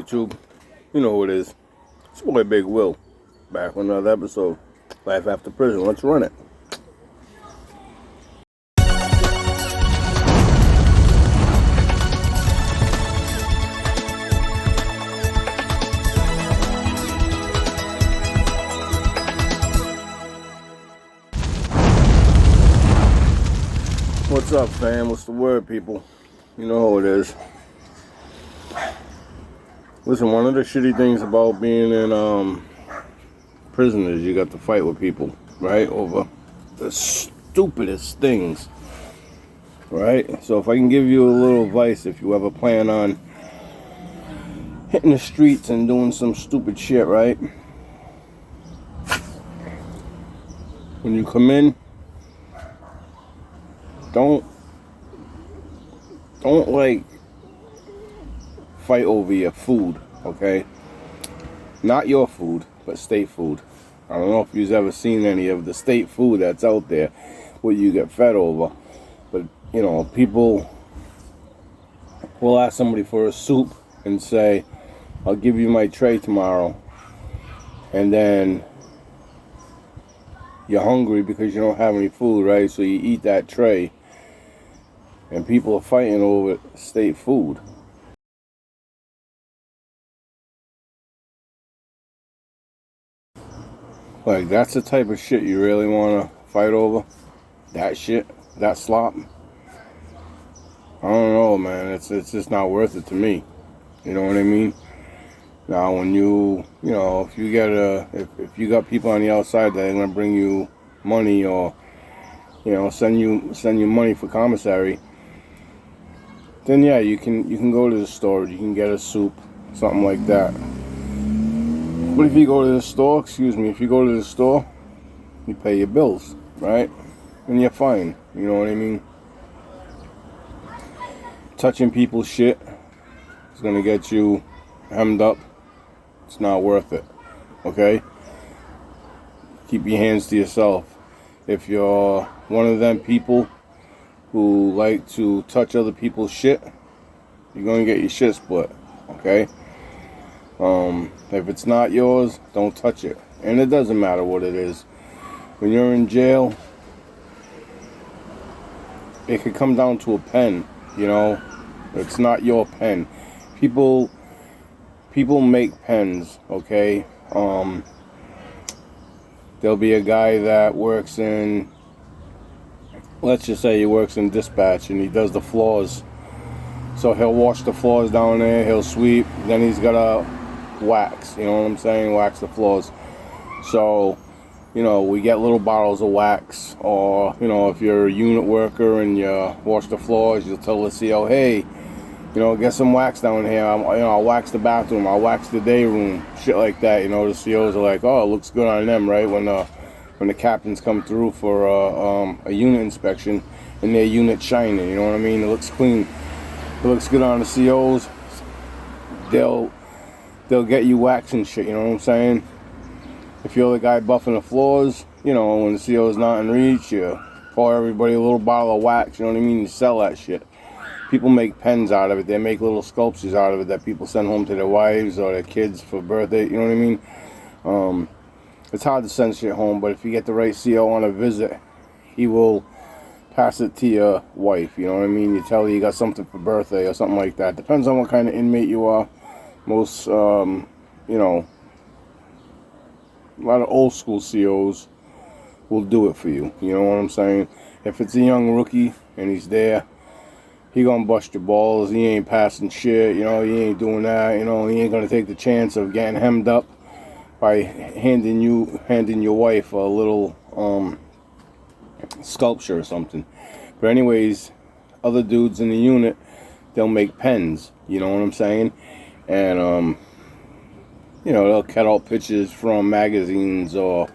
YouTube, you know who it is. It's your boy Big Will, back with another episode. Life After Prison. Let's run it. What's up, fam? What's the word, people? You know who it is. Listen, one of the shitty things about being in prison is you got to fight with people, right? Over the stupidest things, right? So if I can give you a little advice, if you ever plan on hitting the streets and doing some stupid shit, right? When you come in, don't like fight over your food, okay? Not your food, but state food. I don't know if you've ever seen any of the state food that's out there where you get fed over, but you know, people will ask somebody for a soup and say, I'll give you my tray tomorrow, and then you're hungry because you don't have any food, right? So you eat that tray, and people are fighting over state food. Like, that's the type of shit you really want to fight over? That shit? That slop? I don't know, man. It's just not worth it to me. You know what I mean? Now, when you know, if you get if you got people on the outside that are gonna bring you money, or you know, send you money for commissary, then yeah, you can go to the store, you can get a soup, something like that. But if you go to the store, if you go to the store, you pay your bills, right? And you're fine, you know what I mean? Touching people's shit is gonna get you hemmed up. It's not worth it, okay? Keep your hands to yourself. If you're one of them people who like to touch other people's shit, you're gonna get your shit split, okay? If it's not yours, don't touch it. And it doesn't matter what it is. When you're in jail, it could come down to a pen, you know? It's not your pen. People make pens, okay? There'll be a guy that works in, let's just say he works in dispatch, and he does the floors. So he'll wash the floors down there, he'll sweep, then he's gotta wax, you know what I'm saying? Wax the floors. So, you know, we get little bottles of wax, or, you know, if you're a unit worker and you wash the floors, you'll tell the CO, hey, you know, get some wax down here. I'll wax the bathroom, I'll wax the day room, shit like that. You know, the COs are like, oh, it looks good on them, right? When the captains come through for a unit inspection and their unit shining, you know what I mean? It looks clean. It looks good on the COs. They'll get you wax and shit, you know what I'm saying? If you're the guy buffing the floors, you know, when the CO's not in reach, you pour everybody a little bottle of wax, you know what I mean? You sell that shit. People make pens out of it. They make little sculptures out of it that people send home to their wives or their kids for birthday, you know what I mean? It's hard to send shit home, but if you get the right CO on a visit, he will pass it to your wife, you know what I mean? You tell her you got something for birthday or something like that. Depends on what kind of inmate you are. Most, you know, a lot of old school COs will do it for you, you know what I'm saying? If it's a young rookie and he's there, he gonna bust your balls. He ain't passing shit, you know, he ain't doing that, you know, he ain't gonna take the chance of getting hemmed up by handing your wife a little sculpture or something. But anyways, other dudes in the unit, they'll make pens, you know what I'm saying? And you know, they'll cut out pictures from magazines, or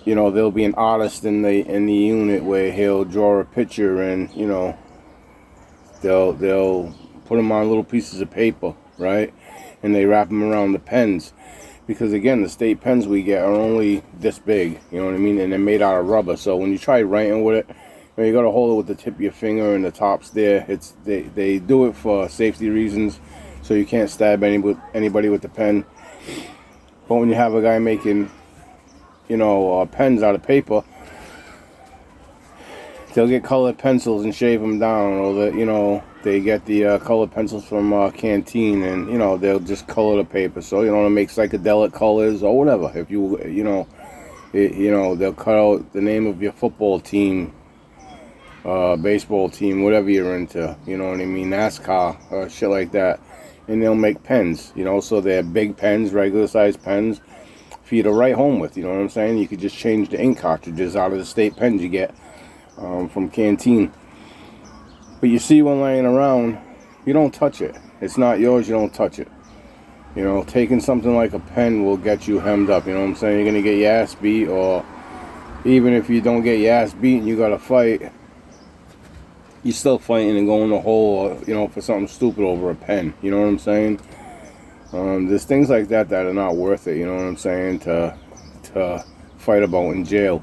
you know, there'll be an artist in the unit where he'll draw a picture, and you know, they'll put them on little pieces of paper, right? And they wrap them around the pens. Because again, the state pens we get are only this big, you know what I mean? And they're made out of rubber. So when you try writing with it, you got to hold it with the tip of your finger and the top's there. They do it for safety reasons, so you can't stab anybody with the pen. But when you have a guy making, pens out of paper, they'll get colored pencils and shave them down, or they get the colored pencils from Canteen, and they'll just color the paper. So to make psychedelic colors or whatever. If they'll cut out the name of your football team, baseball team, whatever you're into. You know what I mean? NASCAR, shit like that, and they'll make pens. So they're big pens, regular size pens, for you to write home with. You know what I'm saying? You could just change the ink cartridges out of the state pens you get from Canteen. But you see one laying around, you don't touch it. It's not yours, you don't touch it. Taking something like a pen will get you hemmed up. You know what I'm saying? You're going to get your ass beat, or even if you don't get your ass beat and you got to fight, you're still fighting and going to hole, for something stupid over a pen. You know what I'm saying? There's things like that are not worth it, you know what I'm saying, to fight about in jail.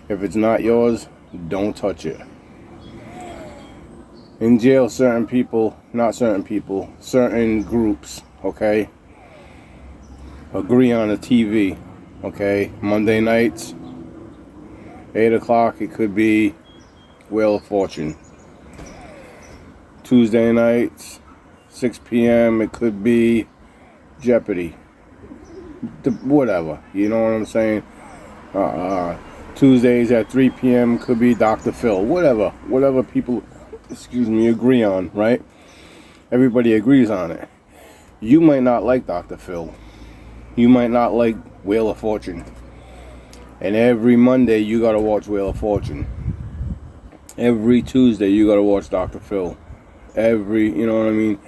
If it's not yours, don't touch it. In jail, certain groups, okay, agree on a TV, okay? Monday nights, 8 o'clock, it could be Wheel of Fortune. Tuesday nights, 6 p.m., it could be Jeopardy. Whatever, you know what I'm saying? Tuesdays at 3 p.m. could be Dr. Phil. Whatever people, agree on, right? Everybody agrees on it. You might not like Dr. Phil. You might not like Wheel of Fortune. And every Monday you gotta watch Wheel of Fortune. Every Tuesday you gotta watch Dr. Phil. You know what I mean?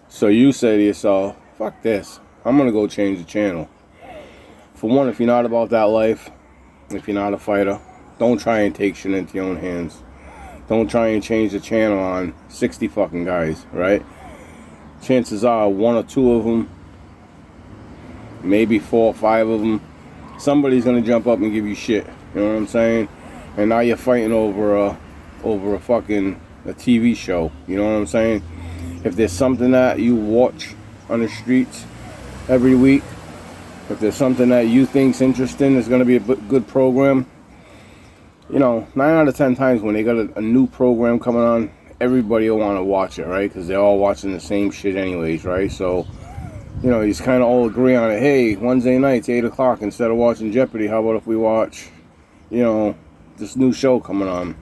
So you say to yourself, fuck this, I'm gonna go change the channel. For one, if you're not about that life, if you're not a fighter, don't try and take shit into your own hands. Don't try and change the channel on 60 fucking guys, right? Chances are 1 or 2 of them, maybe 4 or 5 of them, somebody's gonna jump up and give you shit. You know what I'm saying? And now you're fighting over a TV show. You know what I'm saying? If there's something that you watch on the streets every week, if there's something that you think's interesting, it's gonna be a good program. 9 out of 10 times when they got a new program coming on, everybody will want to watch it, right? Because they're all watching the same shit anyways, right? So, you just kind of all agree on it. Hey, Wednesday nights, 8 o'clock, instead of watching Jeopardy, how about if we watch, this new show coming on?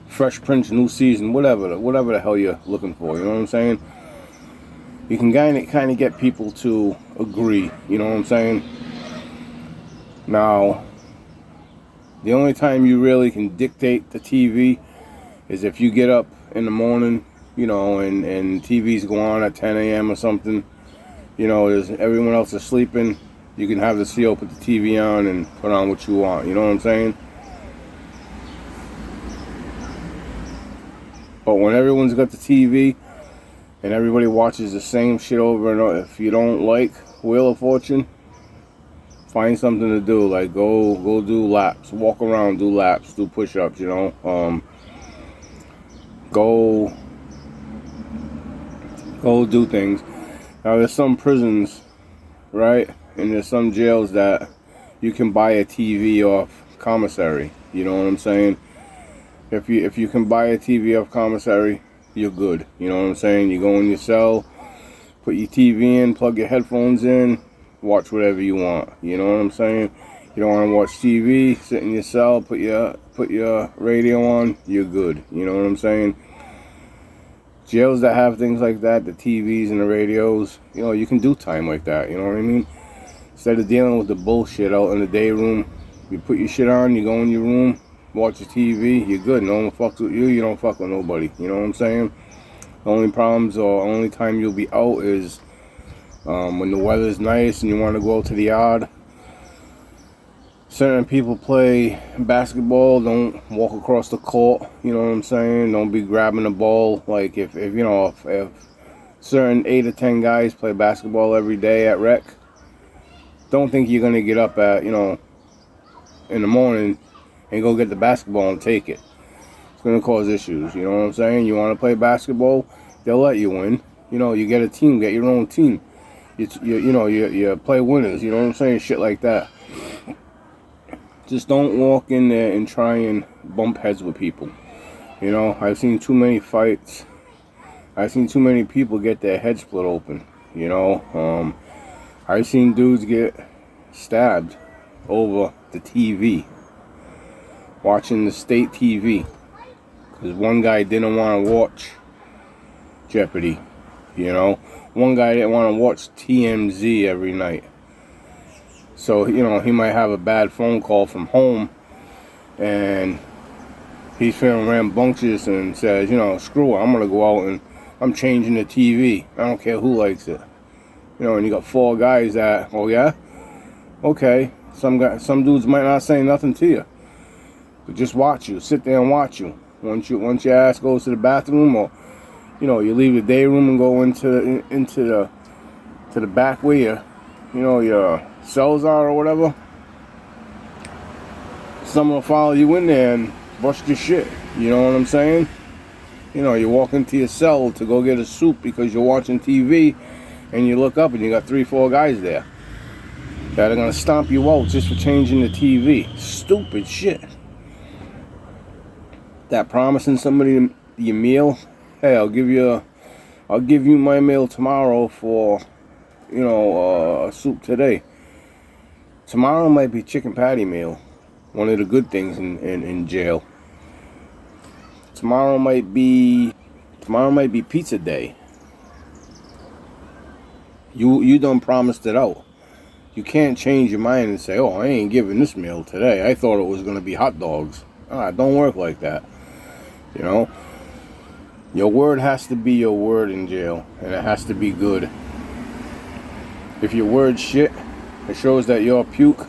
Fresh Prince, new season, whatever the hell you're looking for, you know what I'm saying? You can kind of get people to agree, you know what I'm saying? Now, the only time you really can dictate the TV is if you get up in the morning, and TV's go on at 10 a.m. or something, as everyone else is sleeping, you can have the CO put the TV on and put on what you want, you know what I'm saying? But when everyone's got the TV and everybody watches the same shit over and over, if you don't like Wheel of Fortune, find something to do, like go do laps, walk around, do laps, do push-ups, go do things. Now there's some prisons, right, and there's some jails that you can buy a TV off commissary, you know what I'm saying? If you can buy a TV off commissary, you're good, you know what I'm saying? You go in your cell, put your TV in, plug your headphones in, watch whatever you want, you know what I'm saying? You don't want to watch TV, sit in your cell, put your radio on, you're good, you know what I'm saying? Jails that have things like that, the TVs and the radios, you can do time like that, you know what I mean? Instead of dealing with the bullshit out in the day room, you put your shit on, you go in your room, watch your TV, you're good. No one fucks with you, you don't fuck with nobody, you know what I'm saying? The only problems or only time you'll be out is when the weather's nice and you want to go out to the yard. Certain people play basketball, don't walk across the court, you know what I'm saying? Don't be grabbing the ball. Like if certain 8 or 10 guys play basketball every day at rec. Don't think you're going to get up at, in the morning and go get the basketball and take it. It's going to cause issues, you know what I'm saying? You want to play basketball, they'll let you in. You get a team, get your own team. You play winners, you know what I'm saying? Shit like that. Just don't walk in there and try and bump heads with people. I've seen too many fights. I've seen too many people get their head split open. I've seen dudes get stabbed over the TV, watching the state TV, because one guy didn't want to watch Jeopardy. One guy didn't want to watch TMZ every night. So, he might have a bad phone call from home and he's feeling rambunctious and says, screw it, I'm going to go out and I'm changing the TV. I don't care who likes it. And you got 4 guys that, oh yeah? Okay. Some dudes might not say nothing to you. But just watch you. Sit there and watch you. Once your ass goes to the bathroom, or, you leave the day room and go into the back where your cells are or whatever, someone will follow you in there and bust your shit. You know what I'm saying? You walk into your cell to go get a soup because you're watching TV, and you look up and you got 3-4 guys there that are gonna stomp you out just for changing the TV. Stupid shit. That promising somebody your meal, hey, I'll give you my meal tomorrow for soup today. Tomorrow might be chicken patty meal, one of the good things in jail. Tomorrow might be pizza day. You done promised it out. You can't change your mind and say, oh, I ain't giving this meal today. I thought it was going to be hot dogs. It don't work like that. Your word has to be your word in jail, and it has to be good. If your word's shit, it shows that you're a puke,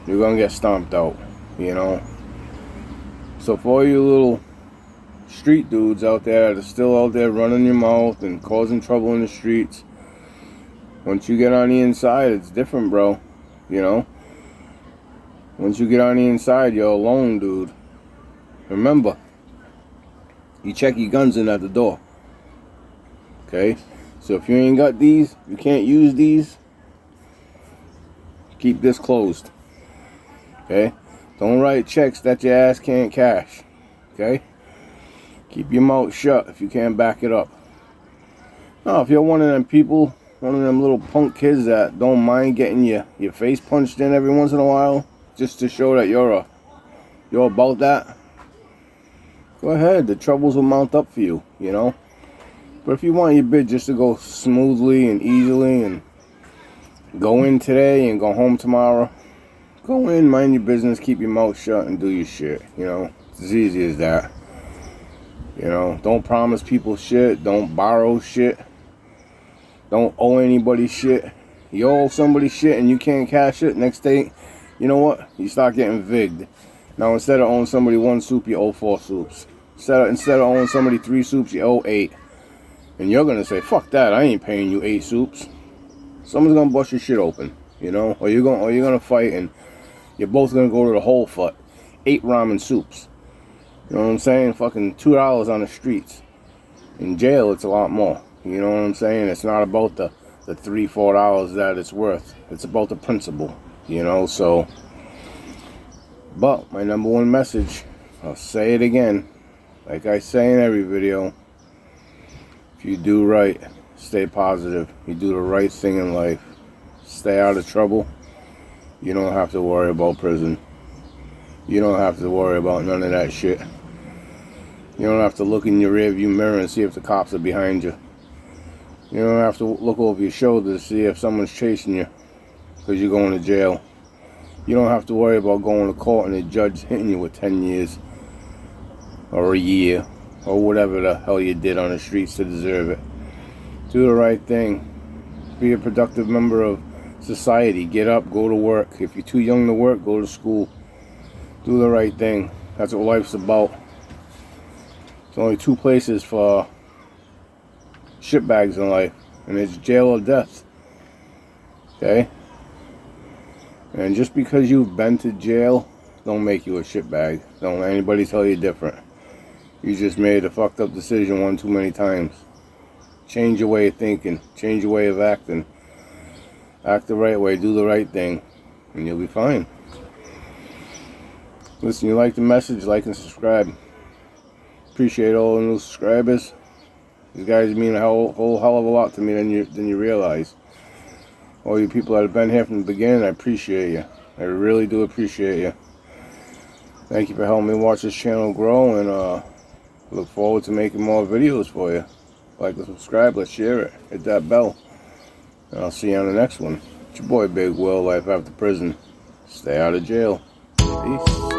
you're going to get stomped out, So for all you little street dudes out there that are still out there running your mouth and causing trouble in the streets, once you get on the inside, it's different, bro. Once you get on the inside, you're alone, dude. Remember, you check your guns in at the door. Okay? So if you ain't got these, you can't use these, keep this closed. Okay? Don't write checks that your ass can't cash. Okay? Keep your mouth shut if you can't back it up. Now, if you're one of them people, one of them little punk kids that don't mind getting your face punched in every once in a while, just to show that you're about that, go ahead. The troubles will mount up for you, But if you want your bid just to go smoothly and easily and go in today and go home tomorrow, go in, mind your business, keep your mouth shut, and do your shit. It's as easy as that. Don't promise people shit. Don't borrow shit. Don't owe anybody shit. You owe somebody shit and you can't cash it. Next day, you know what? You start getting vigged. Now, instead of owing somebody 1 soup, you owe 4 soups. Instead of owing somebody 3 soups, you owe 8. And you're going to say, fuck that, I ain't paying you 8 soups. Someone's going to bust your shit open, Or you're going to fight and you're both going to go to the Whole Foot. 8 ramen soups. You know what I'm saying? Fucking $2 on the streets. In jail, it's a lot more. You know what I'm saying? It's not about the $3-4 that it's worth. It's about the principle, so. But my number one message, I'll say it again, like I say in every video, if you do right, stay positive. You do the right thing in life. Stay out of trouble. You don't have to worry about prison. You don't have to worry about none of that shit. You don't have to look in your rearview mirror and see if the cops are behind you. You don't have to look over your shoulder to see if someone's chasing you because you're going to jail. You don't have to worry about going to court and the judge hitting you with 10 years or a year or whatever the hell you did on the streets to deserve it. Do the right thing. Be a productive member of society. Get up, go to work. If you're too young to work, go to school. Do the right thing. That's what life's about. There's only 2 places for shitbags in life, and it's jail or death. Okay? And just because you've been to jail, don't make you a shitbag. Don't let anybody tell you different. You just made a fucked up decision one too many times. Change your way of thinking. Change your way of acting. Act the right way. Do the right thing. And you'll be fine. Listen, you like the message, like and subscribe. Appreciate all the new subscribers. These guys mean a whole hell of a lot to me than you realize. All you people that have been here from the beginning, I appreciate you. I really do appreciate you. Thank you for helping me watch this channel grow, and look forward to making more videos for you. Like and subscribe, let's share it. Hit that bell. And I'll see you on the next one. It's your boy Big Will, Life After Prison. Stay out of jail. Peace.